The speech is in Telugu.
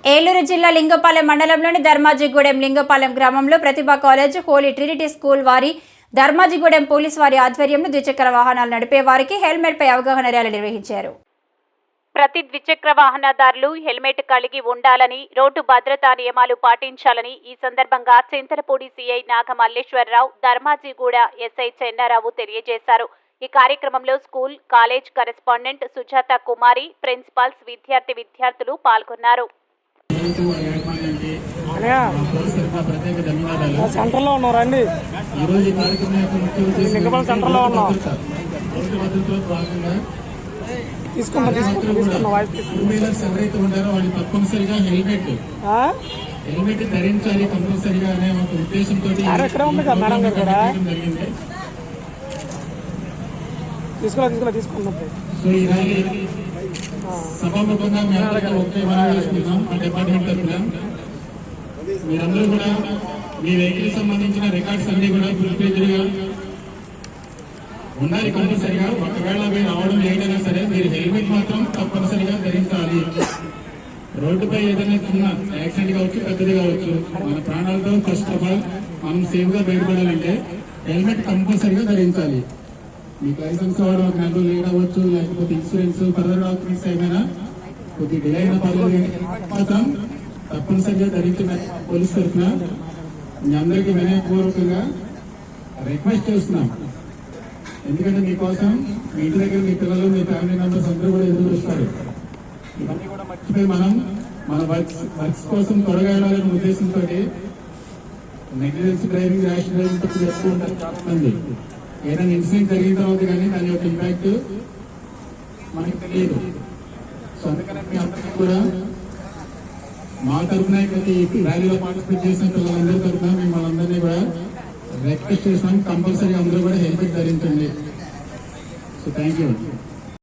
ఏలూరు జిల్లా లింగపాలెం మండలంలోని ధర్మాజిగూడెం లింగపాలెం గ్రామంలో ప్రతిభా కాలేజ్, హోలీ ట్రినిటీ స్కూల్ వారి ధర్మాజిగూడెం పోలీసు వారి ఆధ్వర్యంలో ద్విచక్ర వాహనాలు నడిపే వారికి హెల్మెట్ పై అవగాహన ర్యాలీ నిర్వహించారు. ప్రతి ద్విచక్ర వాహనదారులు హెల్మెట్ కలిగి ఉండాలని, రోడ్డు భద్రతా నియమాలు పాటించాలని ఈ సందర్భంగా చింతలపూడి సిఐ నాగ మల్లేశ్వరరావు, ధర్మాజిగూడ ఎస్ఐ చెన్నారావు తెలియజేశారు. ఈ కార్యక్రమంలో స్కూల్, కాలేజ్ కరెస్పాండెంట్ సుజాత కుమారి, ప్రిన్సిపాల్స్, విద్యార్థులు పాల్గొన్నారు. సెంటర్లో ఉన్నాం రండి. లింగపాలెం సెంటర్లో ఉన్నాం. ఎవరైతే ఉంటారో వాళ్ళు తప్పనిసరిగా హెల్మెట్ ధరించాలి కంపల్సరిగా అనే ఒక ఉద్దేశంతో ఎక్కడ ఉంది కదా మేడం గారు కూడా తీసుకున్నాం. సో ఈ ర్యాలీ సభాముఖంగా మేము ఒకే మనం చేసుకుంటాం. మా డిపార్ట్మెంట్ తరఫున మీరందరూ కూడా మీ వెహికల్ సంబంధించిన రికార్డ్స్ అన్ని కూడా ఫుల్ఫిల్డ్గా ఉండాలి కంపల్సరిగా. ఒకవేళ మీరు రావడం లేదైనా సరే మీరు హెల్మెట్ మాత్రం తప్పనిసరిగా ధరించాలి. రోడ్డుపై ఏదైనా చిన్న యాక్సిడెంట్ కావచ్చు, పెద్దది కావచ్చు, మన ప్రాణాలతో ఫస్ట్ ఆఫ్ ఆల్ మనం సేఫ్ గా బయటపడాలంటే హెల్మెట్ కంపల్సరిగా ధరించాలి. మీకు లైసెన్స్ అవ్వడం ఒక నెల లేట్ అవ్వచ్చు, లేకపోతే ఇన్సూరెన్స్ ఫర్దర్ డాక్యుమెంట్స్ ఏమైనా కొద్ది డిలే అయిన పర్లేదు, మాత్రం తప్పనిసరిగా ధరించిన పోలీస్ తరఫున మీ అందరికీ వినయపూర్వకంగా రిక్వెస్ట్ చేస్తున్నాం. ఎందుకంటే మీకోసం మీ ఇంటి దగ్గర మీ పిల్లలు, మీ ఫ్యామిలీ మెంబర్స్ అందరూ కూడా ఎదురు చూస్తారు. ఇవన్నీ కూడా మర్చిపోయి మనం మన వర్క్స్ కోసం త్వరగా వెళ్ళాలనే ఉద్దేశంతో నెగ్లిజెన్స్ డ్రైవింగ్, ర్యాష్ డ్రైవింగ్ తప్పు చేస్తూ ఉంటారు చాలా మంది. ఏదైనా ఇన్సిడెంట్ జరిగిన తర్వాత కానీ దాని యొక్క ఇంపాక్ట్ మనకి తెలియదు. సో అందుకని మీ అందరికీ కూడా మా తరఫున ప్రతి ర్యాలీలో పార్టిసిపేట్ చేసిన పిల్లలందరి తరఫున మిమ్మల్ని అందరినీ కూడా రిక్వెస్ట్ చేస్తున్నాం, కంపల్సరీ అందరూ కూడా హెల్మెట్ ధరించండి. So thank you.